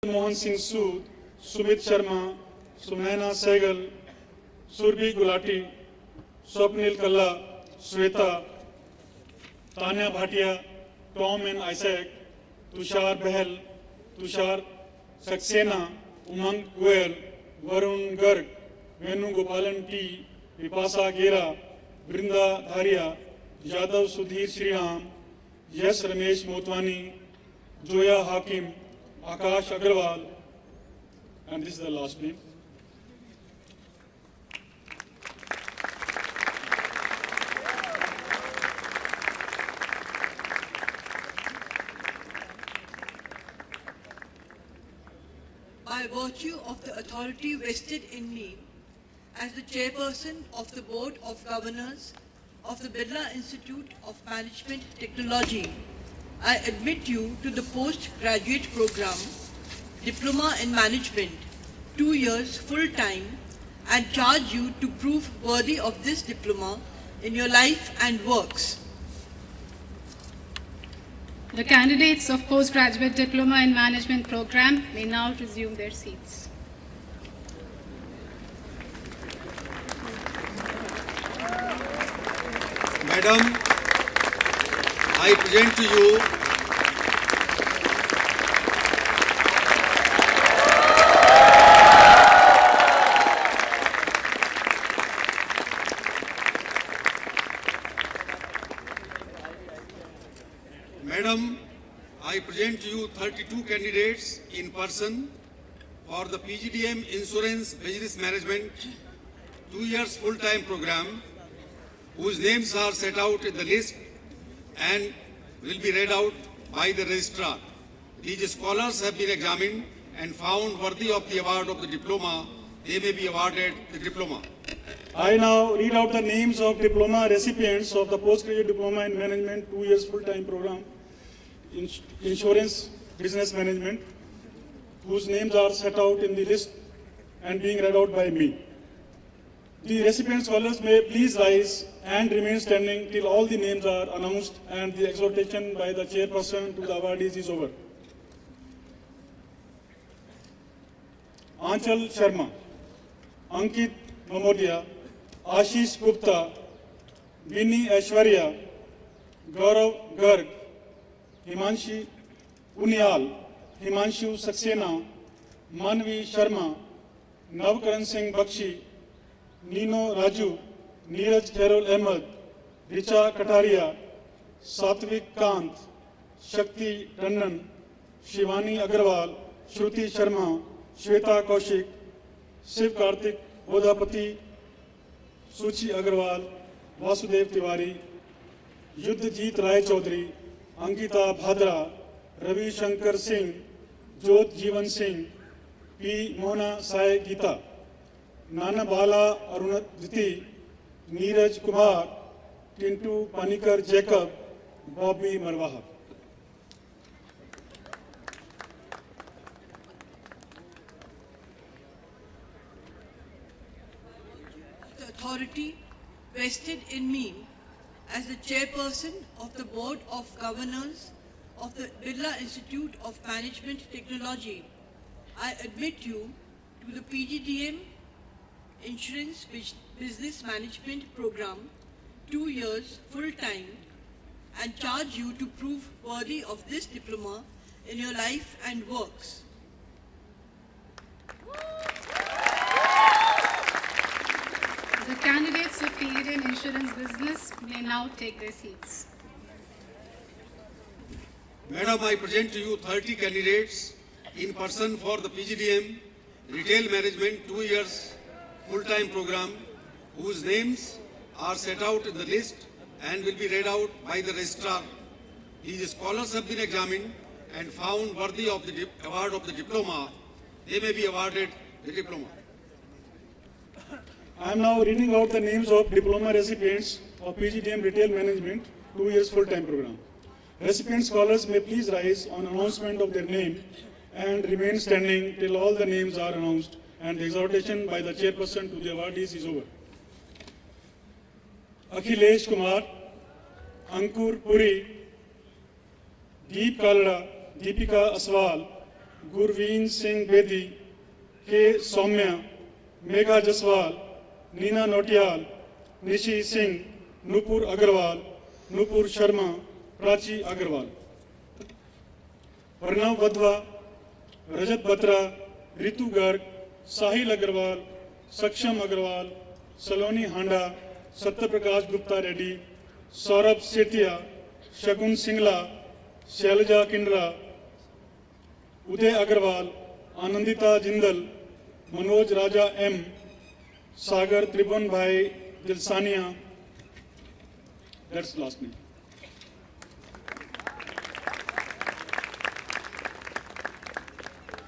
Mohan Singh Sood, Sumit Sharma, Sunaina Sehgal, Surbhi Gulati, Swapnil Kalla, Shweta, Tanya Bhatia, Tom and Isaac, Tushar Behl, Tushar Saxena, Umang Goyal, Varun Garg, Venugopalan T, Vipasha Gera, Vrinda धारिया, यादव सुधीर श्रीराम, यश रमेश मोतवानी, जोया हाकिम, आकाश Agarwal, and this is the last name. By virtue of the authority vested in me as the chairperson of the Board of Governors of the Birla Institute of Management Technology, I admit you to the postgraduate program, Diploma in Management, 2 years full-time, and charge you to prove worthy of this diploma in your life and works. The candidates of postgraduate diploma in management program may now resume their seats. Madam, I present to you Madam, I present to you 32 candidates in person for the PGDM Insurance Business Management 2 years full-time program, whose names are set out in the list and will be read out by the registrar. These scholars have been examined and found worthy of the award of the diploma. They may be awarded the diploma. I now read out the names of diploma recipients of the postgraduate diploma in management 2 years full-time program, insurance business management, whose names are set out in the list and being read out by me. The recipient scholars may please rise and remain standing till all the names are announced and the exhortation by the chairperson to the awardees is over. Anchal Sharma, Ankit Mamodia, Ashish Gupta, Vinny Aishwarya, Gaurav Garg, Himanshi Unial, Himanshu Saxena, Manvi Sharma, Navkaran Singh Bakshi, Nino Raju, Neeraj Khairul Ahmed, Richa Kataria, Satvik Kant, Shakti Tandon, Shivani Agarwal, Shruti Sharma, Shweta Kaushik, Shiv Karthik Bodhapati, Suchi Agarwal, Vasudev Tiwari, Yuddhajit Rai Chaudhary, Ankita Bhadra, Ravi Shankar Singh, Jyot Jeevan Singh, P. Mona Sai Gita, Nana Bala Arunadhiti, Neeraj Kumar, Tintu Panikar Jacob, Bobby Marwaha. The authority vested in me as the chairperson of the Board of Governors of the Birla Institute of Management Technology, I admit you to the PGDM Insurance Business Management Program, 2 years full-time, and charge you to prove worthy of this diploma in your life and works. The candidates of PGDM insurance business may now take their seats. Madam, I present to you 30 candidates in person for the PGDM Retail Management 2 years full-time program, whose names are set out in the list and will be read out by the registrar. These scholars have been examined and found worthy of the award of the diploma. They may be awarded the diploma. I am now reading out the names of diploma recipients of PGDM Retail Management 2 years full-time program. Recipient scholars may please rise on announcement of their name and remain standing till all the names are announced and the exhortation by the chairperson to the awardees is over. Akhilesh Kumar, Ankur Puri, Deep Kalra, Deepika Aswal, Gurveen Singh Bedi, के सौम्या, मेघा जसवाल, नीना नोटियाल, निशी सिंह, नूपुर अग्रवाल, नूपुर शर्मा, प्राची अग्रवाल। प्रणव वधवा, रजत बत्रा, रितु गर्ग, साहिल अग्रवाल, सक्षम अग्रवाल, सलोनी हांडा, सत्यप्रकाश गुप्ता रेड्डी, सौरभ सेतिया, शगुन सिंगला, शैलजा किंडरा, उदय अग्रवाल, आनंदिता जिंदल, मनोज राजा M, सागर त्रिभुवन भाई दिलसानिया। That's last name.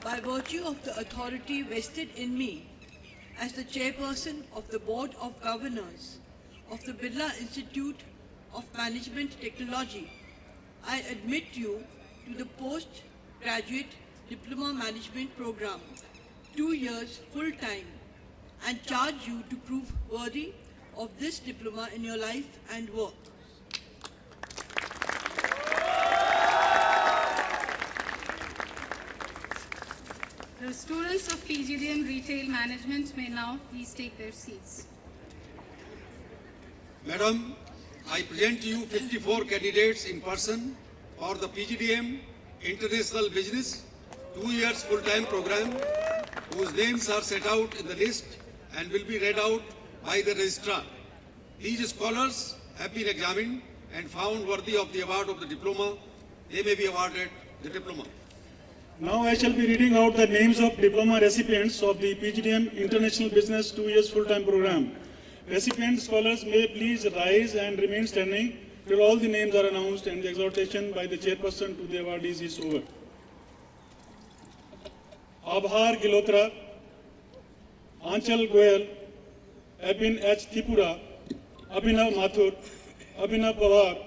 By virtue of the authority vested in me as the chairperson of the Board of Governors of the Birla Institute of Management Technology, I admit you to the postgraduate diploma management program, 2 years full-time, and charge you to prove worthy of this diploma in your life and work. The students of PGDM Retail Management may now please take their seats. Madam, I present to you 54 candidates in person for the PGDM International Business 2 years full-time program, whose names are set out in the list and will be read out by the registrar. These scholars have been examined and found worthy of the award of the diploma. They may be awarded the diploma. Now I shall be reading out the names of diploma recipients of the PGDM International Business 2 years full-time program. Recipient scholars may please rise and remain standing till all the names are announced and the exhortation by the chairperson to the awardees is over. Abhar Gilotra, Anchal Goyal, Abin H. Tripura, Abhinav Mathur, Abhinav Pawar,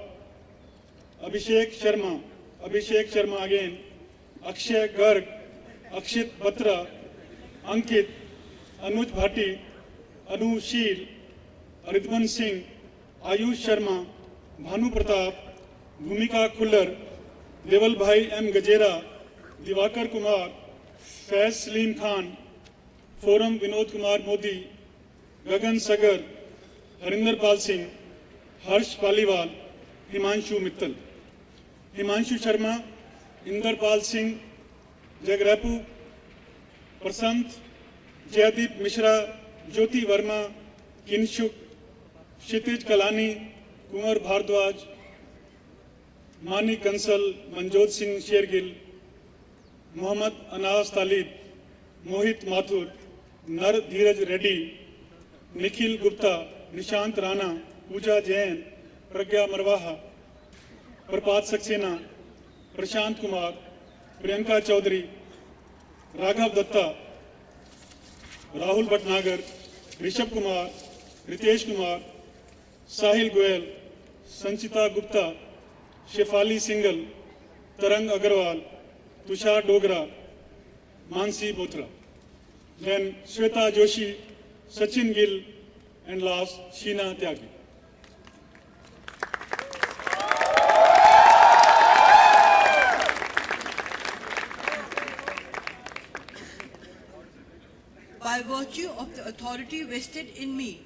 Abhishek Sharma again, Akshay Garg, Akshit Batra, Ankit, Anuj Bhatti, Anu Sheel, Ridwan Singh, Ayush Sharma, Bhanu Pratap, Bhumika Kullar, Deval Bhai M. Gajera, Divakar Kumar, Faiz Salim Khan, Forum Vinod Kumar Modi, Gagan Sagar, Harinder Pal Singh, Harsh Paliwal, Himanshu Mittal, Himanshu Sharma, Inder Pal Singh, Jagrapu, Prasant, Jaydeep Mishra, Jyoti Verma, Kinshuk, Kshitij Kalani, Kumar Bhardwaj, Mani Kansal, Manjot Singh Shergill, Muhammad Anas Talib, Mohit Mathur, Nar Dheeraj Reddy, Nikhil Gupta, Nishant Rana, Pooja Jain, Pragya Marwaha, Prapat Saxena, Prashant Kumar, Priyanka Chaudhary, Raghav Datta, Rahul Bhatnagar, Rishabh Kumar, Ritesh Kumar, Sahil Goyal, Sanchita Gupta, Shefali Singhal, Tarang Agarwal, Tushar Dogra, Mansi Botra. Then Shweta Joshi, Sachin Gill, and last Sheena Tyagi. By virtue of the authority vested in me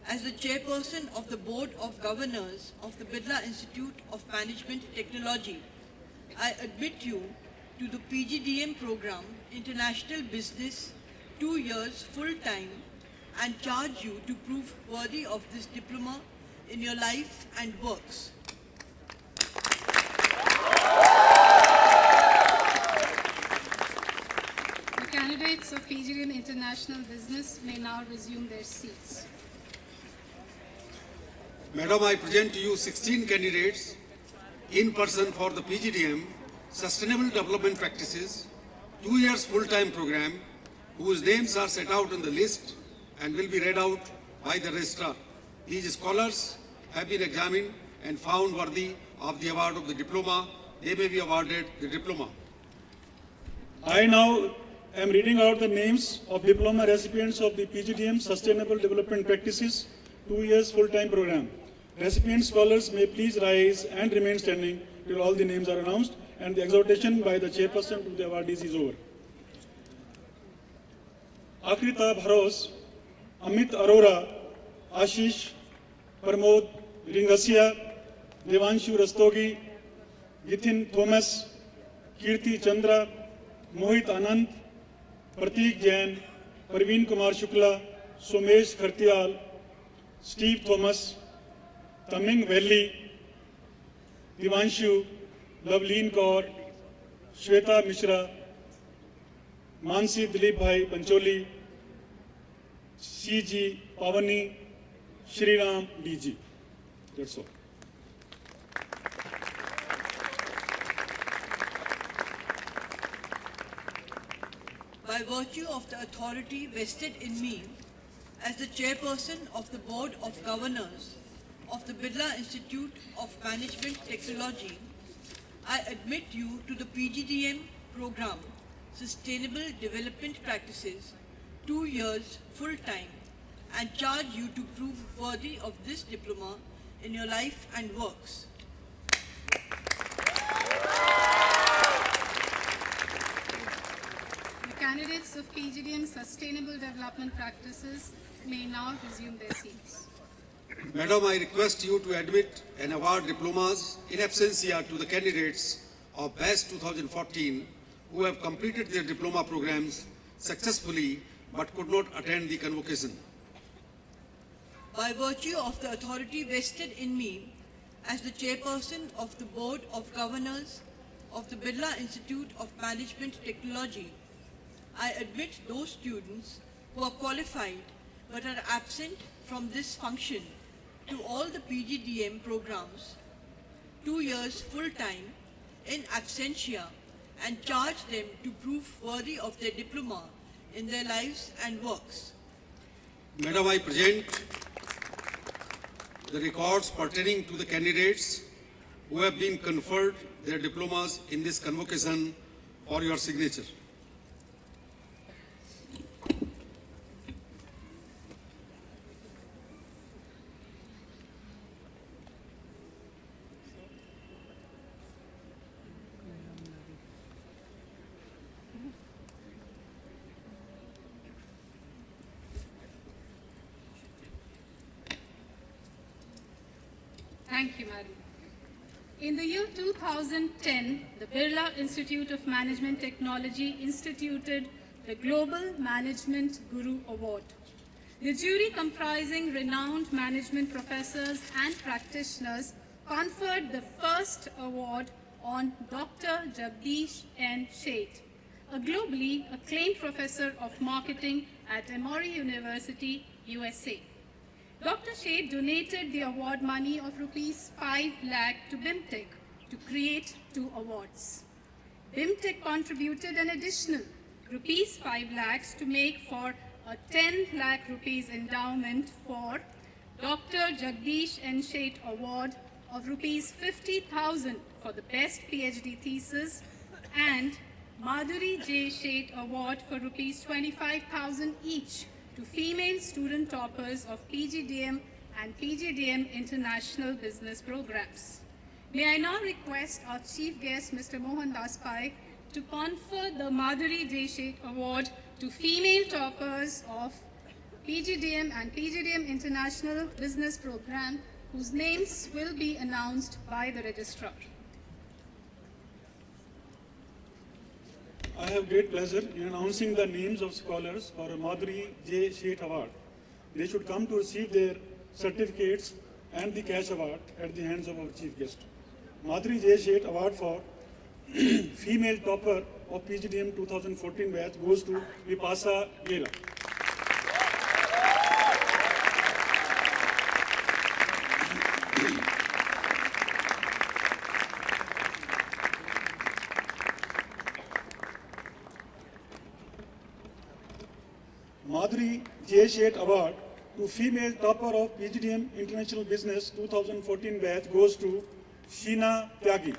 as the chairperson of the Board of Governors of the Birla Institute of Management Technology, I admit you to the PGDM program International Business 2 years full-time and charge you to prove worthy of this diploma in your life and works. The candidates of PGDM International Business may now resume their seats. Madam, I present to you 16 candidates in person for the PGDM Sustainable Development Practices 2 years full-time program, whose names are set out in the list and will be read out by the registrar. These scholars have been examined and found worthy of the award of the diploma. They may be awarded the diploma. I now am reading out the names of diploma recipients of the PGDM Sustainable Development Practices 2 years full-time program. Recipient scholars may please rise and remain standing till all the names are announced and the exhortation by the chairperson to the awardees is over. Akrita Bharos, Amit Arora, Ashish, Pramod Ringasia, Devanshu Rastogi, Githin Thomas, Kirti Chandra, Mohit Anand, Pratik Jain, Parveen Kumar Shukla, Somesh Khartial, Steve Thomas, Taming Valley, Devanshu, Loveleen Kaur, Shweta Mishra, Mansi Dilip Bhai Pancholi, CG Pavani, Shriram DG. That's all. By virtue of the authority vested in me as the chairperson of the Board of Governors of the Birla Institute of Management Technology, I admit you to the PGDM program, Sustainable Development Practices, 2 years full-time, and charge you to prove worthy of this diploma in your life and works. The candidates of PGDM Sustainable Development Practices may now resume their seats. Madam, I request you to admit and award diplomas in absentia to the candidates of BAS 2014 who have completed their diploma programs successfully but could not attend the convocation. By virtue of the authority vested in me as the chairperson of the Board of Governors of the Birla Institute of Management Technology, I admit those students who are qualified but are absent from this function to all the PGDM programs, 2 years full-time in absentia, and charge them to prove worthy of their diploma in their lives and works. Madam, I present the records pertaining to the candidates who have been conferred their diplomas in this convocation for your signature. Thank you, Madam. In the year 2010, the Birla Institute of Management Technology instituted the Global Management Guru Award. The jury, comprising renowned management professors and practitioners, conferred the first award on Dr. Jagdish N. Sheth, a globally acclaimed professor of marketing at Emory University, USA. Dr. Sheth donated the award money of Rs 5 lakh to BIMTech to create 2 awards. BIMTech contributed an additional Rs 5 lakhs to make for a 10 lakh rupees endowment for Dr. Jagdish N. Sheth Award of Rs 50,000 for the best PhD thesis and Madhuri J. Sheth Award for Rs 25,000 each to female student toppers of PGDM and PGDM International Business Programs. May I now request our chief guest, Mr. Mohan Das Pai, to confer the Madhuri J. Sheth Award to female toppers of PGDM and PGDM International Business Program, whose names will be announced by the registrar. I have great pleasure in announcing the names of scholars for Madhuri J. Sheth Award. They should come to receive their certificates and the cash award at the hands of our chief guest. Madhuri J. Sheth Award for female topper of PGDM 2014 batch goes to Vipasa Gela. Madhuri J. Sheth Award to female topper of PGDM International Business 2014 batch goes to Sheena Tyagi.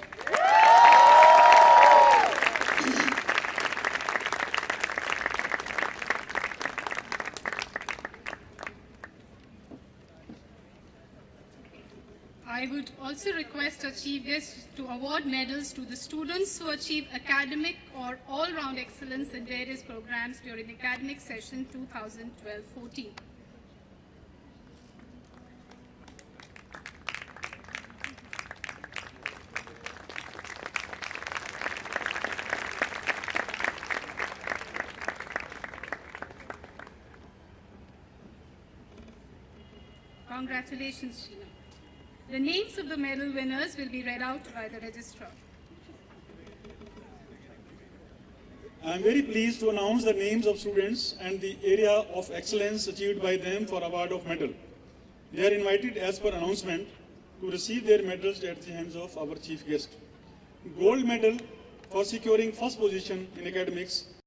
I I would also request our Chief Guest to award medals to the students who achieve academic or all-round excellence in various programs during the academic session 2012-14. Congratulations, Sheena. The names of the medal winners will be read out by the registrar. I am very pleased to announce the names of students and the area of excellence achieved by them for award of medal. They are invited as per announcement to receive their medals at the hands of our chief guest. Gold medal for securing first position in academics